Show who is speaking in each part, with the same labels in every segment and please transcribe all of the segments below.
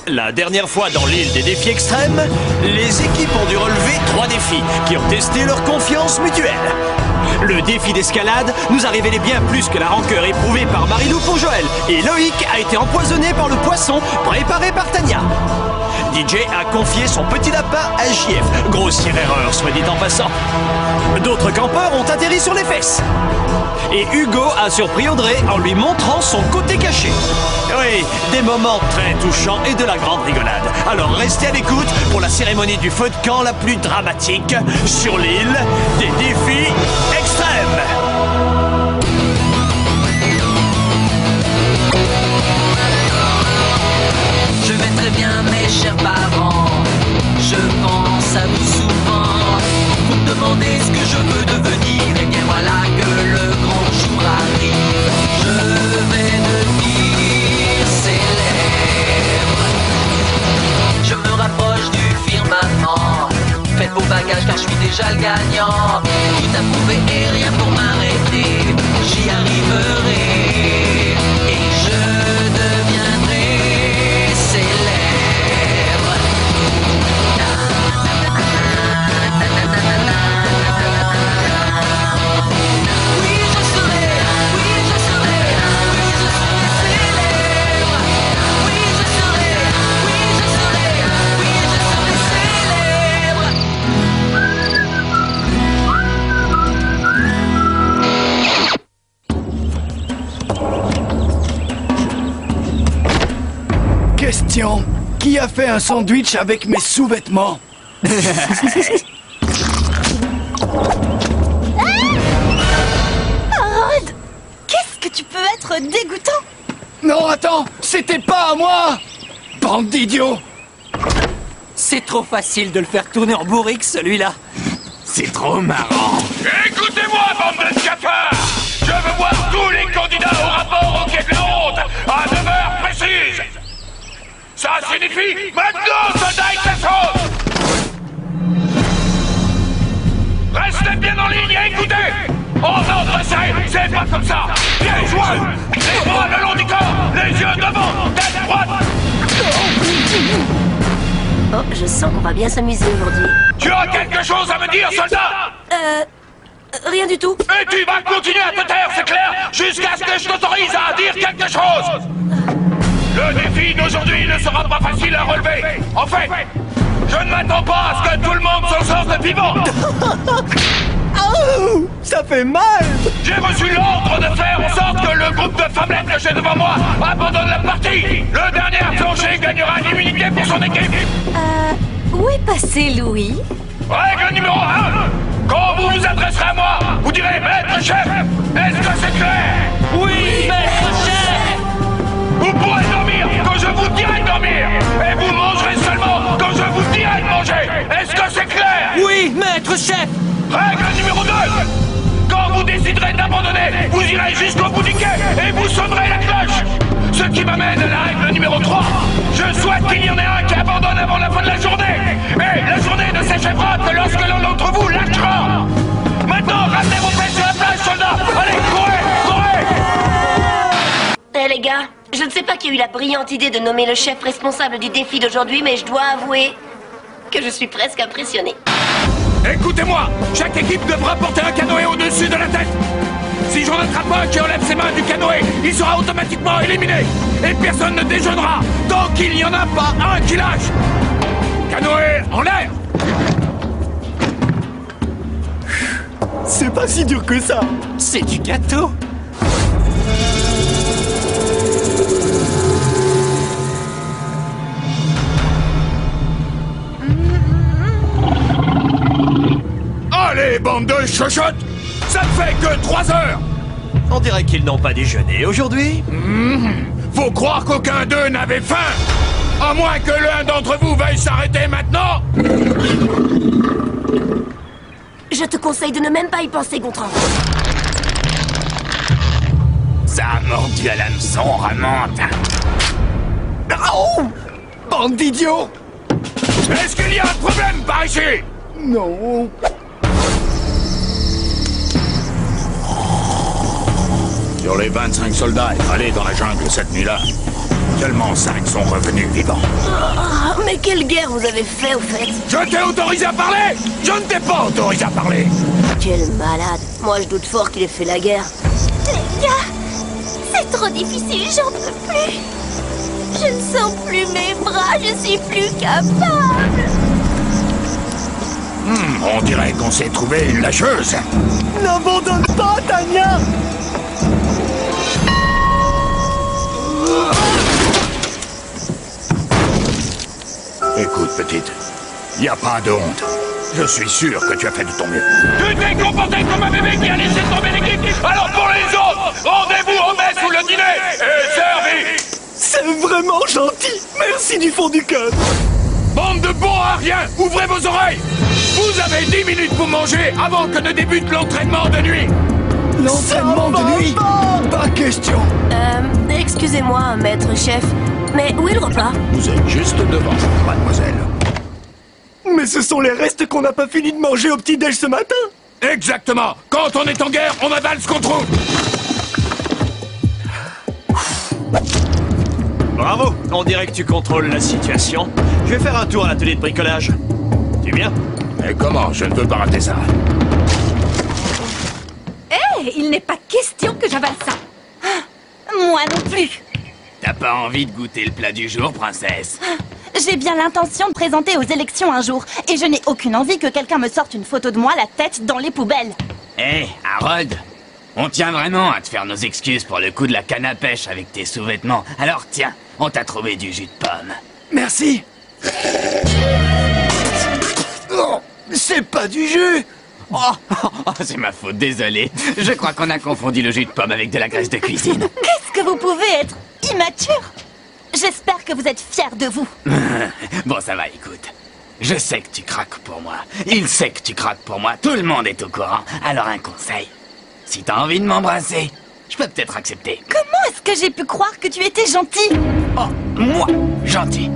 Speaker 1: La dernière fois dans l'île des défis extrêmes, les équipes ont dû relever 3 défis qui ont testé leur confiance mutuelle. Le défi d'escalade nous a révélé bien plus que la rancœur éprouvée par Marilou pour Joël, et Loïc a été empoisonné par le poisson préparé par Tania. DJ a confié son petit lapin à JF, grossière erreur soit dit en passant. D'autres campeurs ont atterri sur les fesses. Et Hugo a surpris Audrey en lui montrant son côté caché. Oui, des moments très touchants et de la grande rigolade. Alors restez à l'écoute pour la cérémonie du feu de camp la plus dramatique sur l'île des défis extrêmes.
Speaker 2: Je vais très bien mes chers parents, je pense à vous souvent. Vous me demandez ce que je veux devenir, et bien voilà que le grand jour arrive. Je vais devenir célèbre. Je me rapproche du firmament. Faites vos bagages car je suis déjà le gagnant. Tout à prouver et rien pour m'arrêter. J'y arriverai et je deviendrai célèbre. Oui, je serai, oui, je serai, oui, je serai célèbre. Oui, je serai, oui, je serai, oui, je serai célèbre.
Speaker 3: Question. Qui a fait un sandwich avec mes sous-vêtements?
Speaker 4: Harold, qu'est-ce que tu peux être dégoûtant?
Speaker 3: Non, attends, c'était pas à moi! Bande d'idiots!
Speaker 5: C'est trop facile de le faire tourner en bourrique, celui-là.
Speaker 6: C'est trop marrant.
Speaker 7: Écoutez-moi, bande de cafards! Je veux voir tous les candidats au rapport au quai de la honte à 9 heures précises! Ça signifie maintenant, soldats et casseroles! Restez bien en ligne et écoutez! En ordre serré, c'est pas comme ça! Pieds joints! Les bras le long du corps! Les yeux devant! Tête droite!
Speaker 4: Oh, je sens qu'on va bien s'amuser aujourd'hui.
Speaker 7: Tu as quelque chose à me dire, soldat?
Speaker 4: Rien du tout.
Speaker 7: Et tu vas continuer à te taire, c'est clair? Jusqu'à ce que je t'autorise à dire quelque chose! Le défi d'aujourd'hui ne sera pas facile à relever. En fait, je ne m'attends pas à ce que tout le monde s'en sorte vivant.
Speaker 1: Oh, ça fait mal!
Speaker 7: J'ai reçu l'ordre de faire en sorte que le groupe de femmelettes que j'ai devant moi abandonne la partie. Le dernier à flancher gagnera l'immunité pour son équipe.
Speaker 4: Où est passé Louis?
Speaker 7: Règle numéro 1. Quand vous vous adresserez à moi, vous direz maître chef. Est-ce que c'est clair?
Speaker 5: Oui, maître chef!
Speaker 7: Vous pourrez dormir quand je vous dirai de dormir. Et vous mangerez seulement quand je vous dirai de manger. Est-ce que c'est clair?
Speaker 5: Oui, maître chef!
Speaker 7: Règle numéro 2. Quand vous déciderez d'abandonner, vous irez jusqu'au bout du quai et vous sonnerez la cloche. Ce qui m'amène à la règle numéro 3. Je souhaite qu'il y en ait un qui abandonne avant la fin de la journée. Et la journée ne s'achèvera que lorsque l'un d'entre vous lâchera. Maintenant, ramenez vos fesses sur la plage, soldats. Allez, courez, courez.
Speaker 4: Eh les gars, je ne sais pas qui a eu la brillante idée de nommer le chef responsable du défi d'aujourd'hui, mais je dois avouer que je suis presque impressionné.
Speaker 7: Écoutez-moi, chaque équipe devra porter un canoë au-dessus de la tête. Si j'en attrape un qui enlève ses mains du canoë, il sera automatiquement éliminé. Et personne ne déjeunera tant qu'il n'y en a pas un qui lâche. Canoë en l'air.
Speaker 1: C'est pas si dur que ça!
Speaker 5: C'est du gâteau!
Speaker 7: Allez, bande de chochottes. Ça ne fait que 3 heures.
Speaker 1: On dirait qu'ils n'ont pas déjeuné aujourd'hui.
Speaker 7: Faut croire qu'aucun d'eux n'avait faim. À moins que l'un d'entre vous veuille s'arrêter maintenant.
Speaker 4: Je te conseille de ne même pas y penser, Gontran.
Speaker 6: Ça a mordu à l'hameçon, remonte.
Speaker 3: Oh! Bande d'idiots!
Speaker 7: Est-ce qu'il y a un problème par ici?
Speaker 3: Non.
Speaker 6: Sur les 25 soldats, il fallait dans la jungle cette nuit-là.
Speaker 7: Seulement 5 sont revenus vivants.
Speaker 4: Oh, mais quelle guerre vous avez fait, au fait?
Speaker 7: Je t'ai autorisé à parler! Je ne t'ai pas autorisé à parler!
Speaker 4: Quel malade. Moi, je doute fort qu'il ait fait la guerre.
Speaker 8: Les gars, c'est trop difficile, j'en peux plus. Je ne sens plus mes bras, je suis plus capable.
Speaker 7: On dirait qu'on s'est trouvé une lâcheuse.
Speaker 3: N'abandonne pas, Tania!
Speaker 7: Écoute, petite, y a pas de honte. Je suis sûr que tu as fait de ton mieux. Tu t'es comporté comme un bébé qui a laissé tomber l'équipe. Alors pour les autres, rendez-vous au mess ou le dîner est servi.
Speaker 3: C'est vraiment gentil! Merci du fond du cœur!
Speaker 7: Bande de bons à rien, ouvrez vos oreilles. Vous avez 10 minutes pour manger avant que ne débute l'entraînement de nuit.
Speaker 3: L'entraînement de nuit? Pas question!
Speaker 4: Excusez-moi, maître chef, mais où est le repas?
Speaker 7: Vous êtes juste devant, mademoiselle.
Speaker 3: Mais ce sont les restes qu'on n'a pas fini de manger au petit-déj ce matin!
Speaker 7: Exactement. Quand on est en guerre, on avale ce qu'on trouve.
Speaker 1: Bravo, on dirait que tu contrôles la situation. Je vais faire un tour à l'atelier de bricolage. Tu viens?
Speaker 7: Et comment? Je ne peux pas rater ça.
Speaker 8: Il n'est pas question que j'avale ça. Moi non plus.
Speaker 6: T'as pas envie de goûter le plat du jour, princesse?
Speaker 8: J'ai bien l'intention de présenter aux élections un jour, et je n'ai aucune envie que quelqu'un me sorte une photo de moi la tête dans les poubelles.
Speaker 6: Hé, Harold, on tient vraiment à te faire nos excuses pour le coup de la canne à pêche avec tes sous-vêtements. Alors tiens, on t'a trouvé du jus de pomme.
Speaker 3: Merci! Oh, c'est pas du jus!
Speaker 6: Oh, c'est ma faute, désolé. Je crois qu'on a confondu le jus de pomme avec de la graisse de cuisine.
Speaker 8: Qu'est-ce que vous pouvez être immature? J'espère que vous êtes fiers de vous.
Speaker 6: Bon, ça va, écoute. Je sais que tu craques pour moi. Il sait que tu craques pour moi. Tout le monde est au courant. Alors un conseil. Si t'as envie de m'embrasser, je peux peut-être accepter.
Speaker 8: Comment est-ce que j'ai pu croire que tu étais gentil?
Speaker 6: Oh, moi, gentil.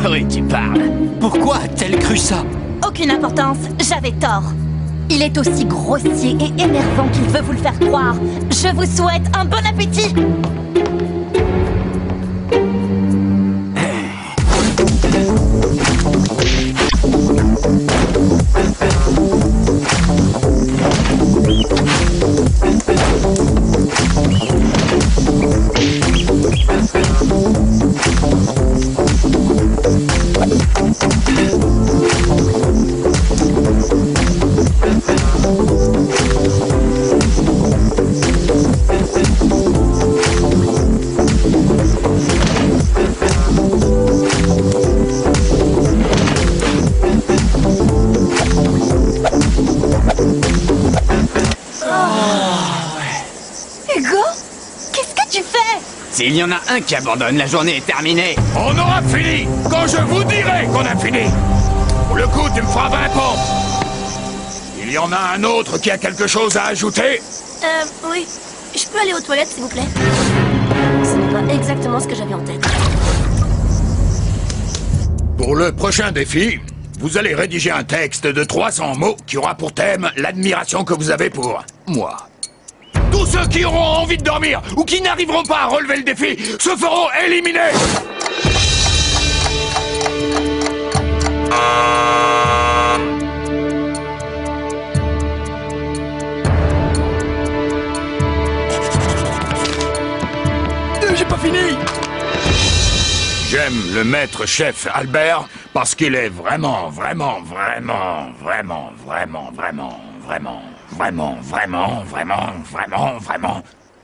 Speaker 6: Oui, tu parles.
Speaker 5: Pourquoi a-t-elle cru ça?
Speaker 8: Aucune importance, j'avais tort. Il est aussi grossier et énervant qu'il veut vous le faire croire. Je vous souhaite un bon appétit. Hugo, qu'est-ce que tu fais?
Speaker 6: S'il y en a un qui abandonne, la journée est terminée.
Speaker 7: On aura fini quand je vous dirai qu'on a fini. Pour le coup, tu me feras 20 pompes. Il y en a un autre qui a quelque chose à ajouter?
Speaker 4: Oui. Je peux aller aux toilettes, s'il vous plaît? Ce n'est pas exactement ce que j'avais en tête.
Speaker 7: Pour le prochain défi, vous allez rédiger un texte de 300 mots qui aura pour thème l'admiration que vous avez pour moi. Tous ceux qui auront envie de dormir ou qui n'arriveront pas à relever le défi se feront éliminer.
Speaker 3: J'ai pas fini!
Speaker 7: J'aime le maître chef Albert parce qu'il est vraiment.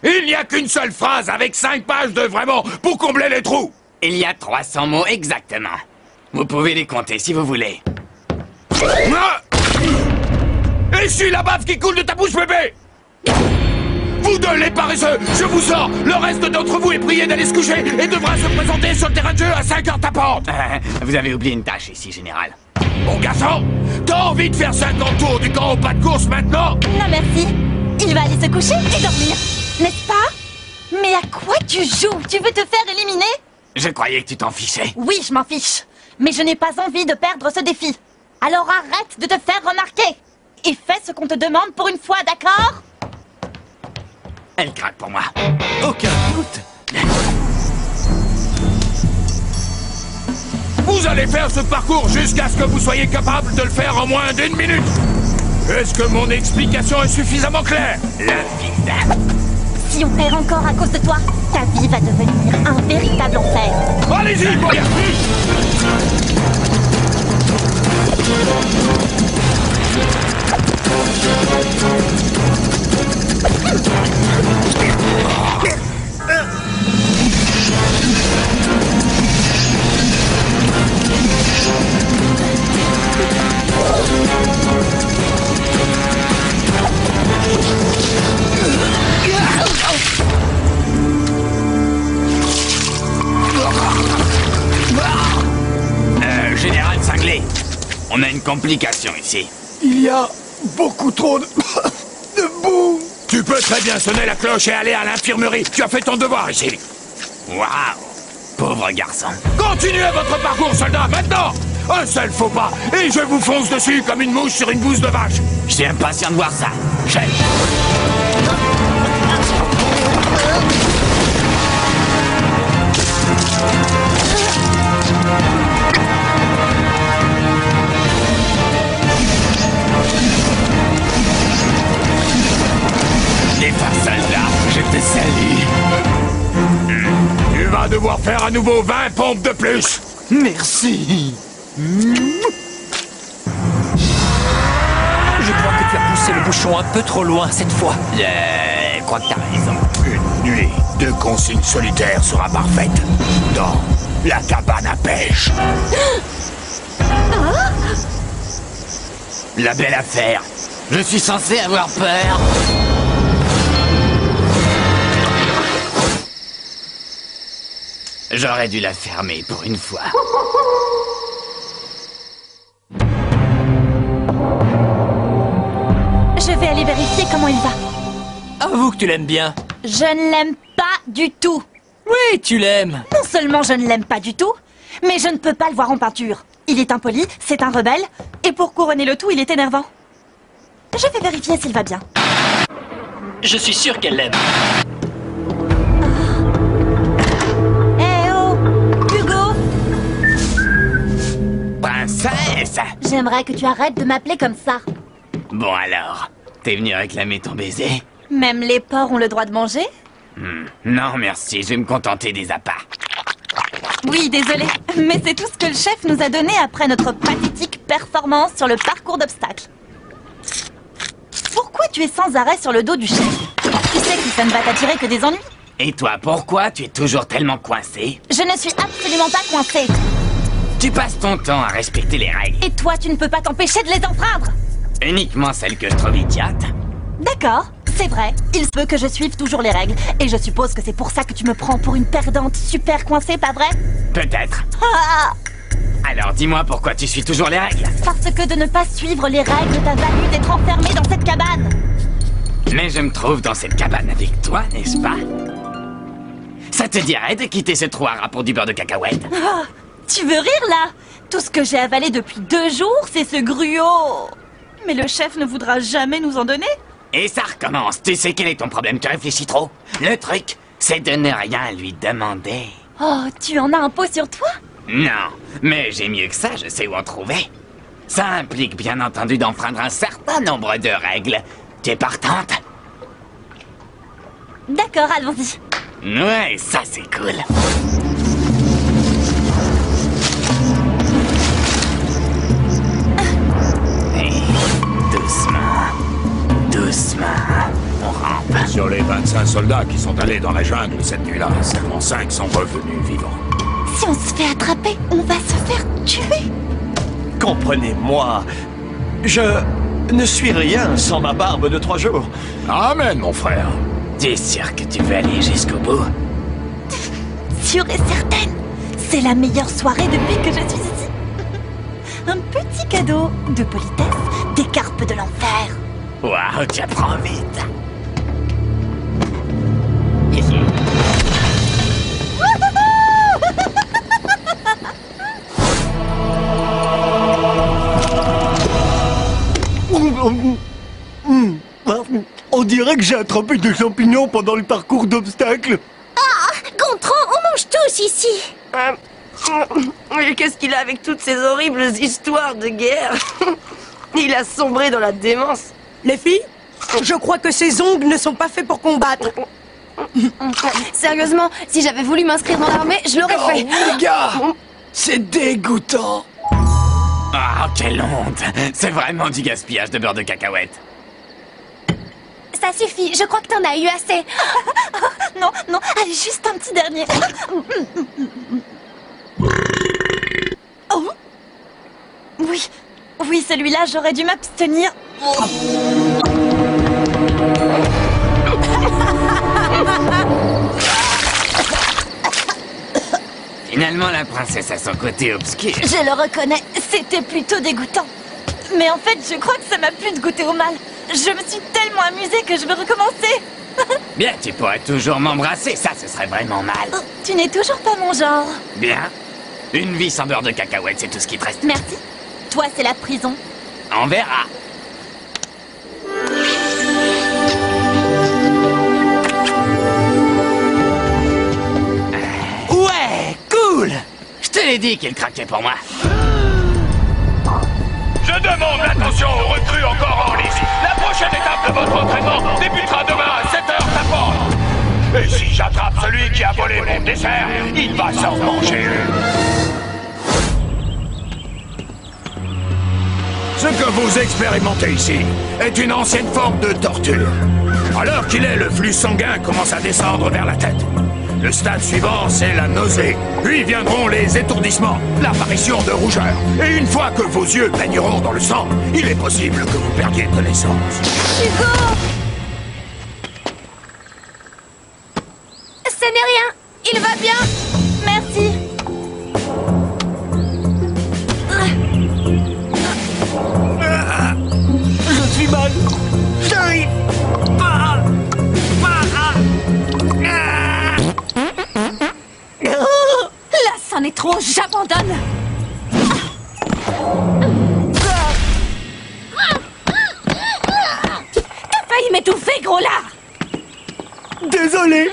Speaker 7: Il n'y a qu'une seule phrase avec 5 pages de vraiment pour combler les trous.
Speaker 6: Il y a 300 mots exactement. Vous pouvez les compter si vous voulez.
Speaker 7: Ah! Essuie la bave qui coule de ta bouche, bébé! Vous deux, les paresseux, je vous sors. Le reste d'entre vous est prié d'aller se coucher et devra se présenter sur le terrain de jeu à 5h tapante.
Speaker 6: Vous avez oublié une tâche ici, général.
Speaker 7: Mon garçon, t'as envie de faire 50 tours du camp au pas de course maintenant?
Speaker 8: Non merci. Il va aller se coucher et dormir, n'est-ce pas? Mais à quoi tu joues? Tu veux te faire éliminer?
Speaker 6: Je croyais que tu t'en fichais.
Speaker 8: Oui, je m'en fiche. Mais je n'ai pas envie de perdre ce défi. Alors arrête de te faire remarquer. Et fais ce qu'on te demande pour une fois, d'accord?
Speaker 6: Elle craque pour moi.
Speaker 5: Aucun doute.
Speaker 7: Vous allez faire ce parcours jusqu'à ce que vous soyez capable de le faire en moins d'1 minute. Est-ce que mon explication est suffisamment claire?
Speaker 6: Limpide.
Speaker 8: Si on perd encore à cause de toi, ta vie va devenir un véritable enfer.
Speaker 7: Allez-y, pour
Speaker 6: Général Cinglé, on a une complication ici.
Speaker 3: Il y a beaucoup trop de boue.
Speaker 7: Tu peux très bien sonner la cloche et aller à l'infirmerie. Tu as fait ton devoir ici.
Speaker 6: Waouh, pauvre garçon.
Speaker 7: Continuez votre parcours, soldat, maintenant. Un seul faux pas, et je vous fonce dessus comme une mouche sur une bouse de vache.
Speaker 6: Je suis impatient de voir ça, chef. Les farces soldats, je te salue.
Speaker 7: Tu vas devoir faire à nouveau 20 pompes de plus.
Speaker 3: Merci.
Speaker 5: Je crois que tu as poussé le bouchon un peu trop loin cette fois.
Speaker 6: Je crois que t'as raison.
Speaker 7: Une nuit de consignes solitaires sera parfaite. Dans la cabane à pêche.
Speaker 6: La belle affaire. Je suis censé avoir peur. J'aurais dû la fermer pour une fois.
Speaker 8: Je vais aller vérifier comment il va.
Speaker 5: Avoue que tu l'aimes bien.
Speaker 8: Je ne l'aime pas du tout.
Speaker 5: Oui, tu l'aimes.
Speaker 8: Non seulement je ne l'aime pas du tout, mais je ne peux pas le voir en peinture. Il est impoli, c'est un rebelle, et pour couronner le tout, il est énervant. Je vais vérifier s'il va bien.
Speaker 5: Je suis sûr qu'elle l'aime.
Speaker 8: Eh oh, Hugo!
Speaker 6: Princesse!
Speaker 8: J'aimerais que tu arrêtes de m'appeler comme ça.
Speaker 6: Bon alors, t'es venu réclamer ton baiser?
Speaker 8: Même les porcs ont le droit de manger?
Speaker 6: Non merci, je vais me contenter des appâts.
Speaker 8: Oui, désolé, mais c'est tout ce que le chef nous a donné après notre pathétique performance sur le parcours d'obstacles. Pourquoi tu es sans arrêt sur le dos du chef? Tu sais que ça ne va t'attirer que des ennuis.
Speaker 6: Et toi, pourquoi tu es toujours tellement coincé?
Speaker 8: Je ne suis absolument pas coincée.
Speaker 6: Tu passes ton temps à respecter les règles.
Speaker 8: Et toi, tu ne peux pas t'empêcher de les enfreindre.
Speaker 6: Uniquement celles que je trouve idiotes.
Speaker 8: D'accord, c'est vrai. Il se peut que je suive toujours les règles. Et je suppose que c'est pour ça que tu me prends pour une perdante super coincée, pas vrai?
Speaker 6: Peut-être.
Speaker 8: Ah!
Speaker 6: Alors dis-moi pourquoi tu suis toujours les règles.
Speaker 8: Parce que de ne pas suivre les règles t'a valu d'être enfermé dans cette cabane.
Speaker 6: Mais je me trouve dans cette cabane avec toi, n'est-ce pas? Ça te dirait de quitter ce trou à rats pour du beurre de cacahuète?
Speaker 8: Oh, tu veux rire là? Tout ce que j'ai avalé depuis 2 jours, c'est ce gruau. Mais le chef ne voudra jamais nous en donner?
Speaker 6: Et ça recommence. Tu sais quel est ton problème? Tu réfléchis trop. Le truc, c'est de ne rien lui demander.
Speaker 8: Oh, tu en as un pot sur toi?
Speaker 6: Non, mais j'ai mieux que ça, je sais où en trouver. Ça implique bien entendu d'enfreindre un certain nombre de règles. Tu es partante?
Speaker 8: D'accord, allons-y.
Speaker 6: Ouais, ça c'est cool. Hey, doucement, doucement, on rampe.
Speaker 7: Sur les 25 soldats qui sont allés dans la jungle cette nuit-là, seulement 5 sont revenus vivants.
Speaker 8: Si on se fait attraper, on va se faire tuer.
Speaker 3: Comprenez-moi, je ne suis rien sans ma barbe de 3 jours.
Speaker 7: Amen, mon frère.
Speaker 6: T'es sûr que tu veux aller jusqu'au bout?
Speaker 8: Sûre et certaine, c'est la meilleure soirée depuis que je suis ici. Un petit cadeau de politesse des carpes de l'enfer.
Speaker 6: Waouh, tu apprends vite.
Speaker 3: On dirait que j'ai attrapé des champignons pendant le parcours d'obstacles.
Speaker 8: Gontran, on mange tous ici.
Speaker 4: Et qu'est-ce qu'il a avec toutes ces horribles histoires de guerre? Il a sombré dans la démence.
Speaker 9: Les filles, je crois que ces ongles ne sont pas faits pour combattre.
Speaker 10: Sérieusement, si j'avais voulu m'inscrire dans l'armée, je l'aurais fait.
Speaker 3: Les gars, c'est dégoûtant.
Speaker 6: Ah, quelle honte! C'est vraiment du gaspillage de beurre de cacahuète.
Speaker 10: Ça suffit, je crois que t'en as eu assez.
Speaker 8: Non, non, allez, juste un petit dernier. Oh. Oui, oui, celui-là, j'aurais dû m'abstenir.
Speaker 6: Finalement, la princesse a son côté obscur.
Speaker 8: Je le reconnais, c'était plutôt dégoûtant. Mais en fait, je crois que ça m'a plu de goûter au mal. Je me suis tellement amusée que je veux recommencer.
Speaker 6: Bien, tu pourrais toujours m'embrasser, ça, ce serait vraiment mal.
Speaker 8: Tu n'es toujours pas mon genre.
Speaker 6: Bien. Une vie sans beurre de cacahuète, c'est tout ce qui te reste.
Speaker 8: Merci. Toi, c'est la prison.
Speaker 6: On verra. Ouais, cool. Je te l'ai dit qu'il craquait pour moi.
Speaker 7: Je demande l'attention aux recrues encore en lice. La prochaine étape de votre entraînement débutera demain à 7h tapant. Et si j'attrape celui qui a volé mon dessert, il va s'en manger une. Ce que vous expérimentez ici est une ancienne forme de torture. Alors qu'il est, le flux sanguin commence à descendre vers la tête. Le stade suivant, c'est la nausée. Puis viendront les étourdissements, l'apparition de rougeur. Et une fois que vos yeux baigneront dans le sang, il est possible que vous perdiez connaissance.
Speaker 10: Hugo! Ce n'est rien, il va bien.
Speaker 8: Merci.
Speaker 3: Je suis mal. J'arrive pas.
Speaker 8: Là, c'en est trop, j'abandonne. T'as failli m'étouffer, gros lard.
Speaker 3: Désolé.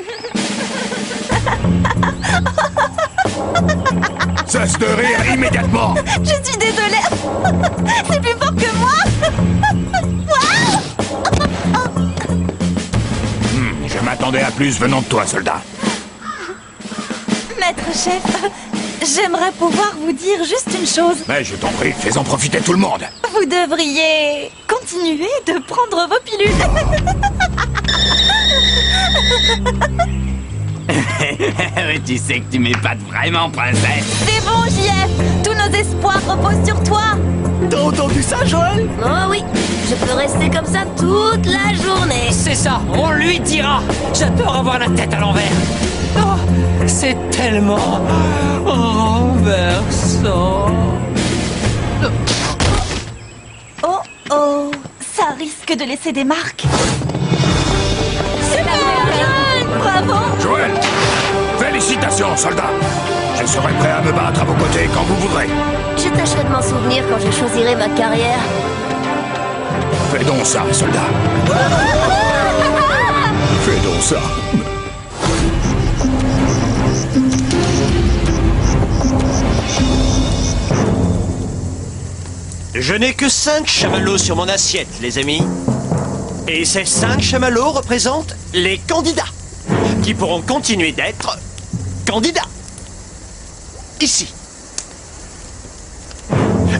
Speaker 7: Cesse de rire immédiatement.
Speaker 8: Je suis désolée. C'est plus fort que moi.
Speaker 7: Je m'attendais à plus venant de toi, soldat.
Speaker 8: Maître chef, j'aimerais pouvoir vous dire juste une chose.
Speaker 7: Mais je t'en prie, fais-en profiter tout le monde.
Speaker 8: Vous devriez continuer de prendre vos pilules.
Speaker 6: Tu sais que tu m'épates vraiment, princesse.
Speaker 8: C'est bon, JF. Tous nos espoirs reposent sur toi.
Speaker 3: T'as entendu ça, Joël?
Speaker 4: Oh oui, je peux rester comme ça toute la journée.
Speaker 5: C'est ça, on lui dira. J'adore avoir la tête à l'envers. Oh, c'est tellement renversant.
Speaker 8: Oh oh, ça risque de laisser des marques. Super, bravo.
Speaker 7: Joël, félicitations, soldat. Je serai prêt à me battre à vos côtés quand vous voudrez.
Speaker 4: Je tâcherai de m'en souvenir quand je choisirai ma carrière.
Speaker 7: Fais donc ça, soldat. Fais donc ça.
Speaker 3: Je n'ai que 5 chamallows sur mon assiette, les amis. Et ces 5 chamallows représentent les candidats, qui pourront continuer d'être candidats. Ici.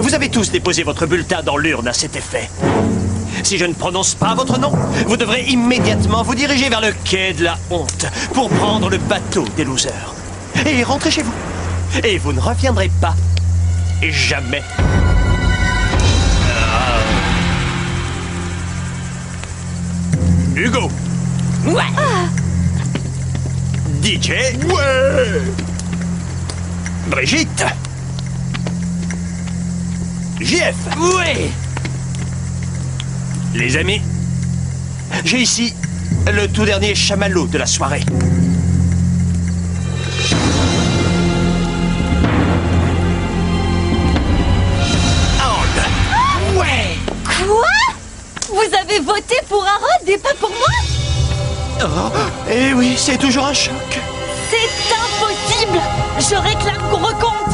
Speaker 3: Vous avez tous déposé votre bulletin dans l'urne à cet effet. Si je ne prononce pas votre nom, vous devrez immédiatement vous diriger vers le quai de la honte pour prendre le bateau des losers. Et rentrer chez vous. Et vous ne reviendrez pas. Jamais. Hugo.
Speaker 5: Ouais.
Speaker 3: DJ. Ouais. Brigitte. JF.
Speaker 5: Oui.
Speaker 3: Les amis, j'ai ici le tout dernier chamallow de la soirée. Harold.
Speaker 8: Ouais. Quoi? Vous avez voté pour Harold et pas pour moi?
Speaker 3: Oh, eh oui, c'est toujours un choc.
Speaker 8: C'est impossible. Je réclame qu'on recompte.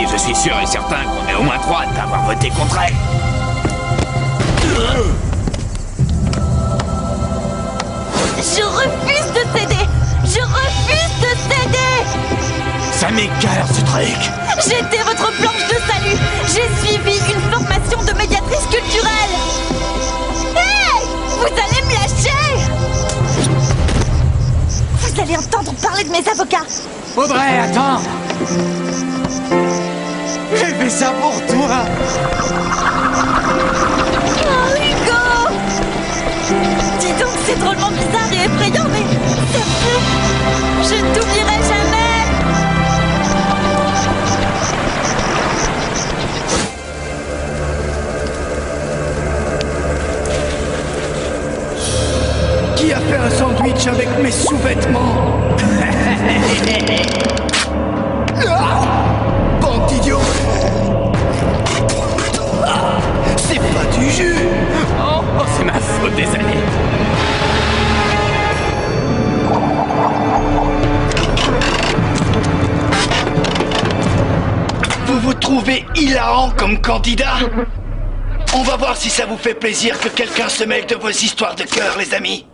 Speaker 6: ici, je suis sûr et certain qu'on est au moins 3 d'avoir voté contre elle.
Speaker 8: Je refuse de céder. Je refuse de céder.
Speaker 6: Ça m'écœure, ce truc.
Speaker 8: J'étais votre planche de salut. J'ai suivi une formation de médiatrice culturelle. Hey! Vous allez me lâcher! Vous allez entendre parler de mes avocats.
Speaker 5: Audrey, attends. J'ai fait ça pour toi.
Speaker 8: Oh, Hugo! Dis donc, c'est drôlement bizarre et effrayant, mais c'est fou. Je t'oublierai jamais.
Speaker 11: Qui a fait un sandwich avec mes sous-vêtements? Bande d'idiots! C'est pas du jus!
Speaker 6: Oh, c'est ma faute, désolé.
Speaker 11: Vous vous trouvez hilarant comme candidat? On va voir si ça vous fait plaisir que quelqu'un se mêle de vos histoires de cœur, les amis.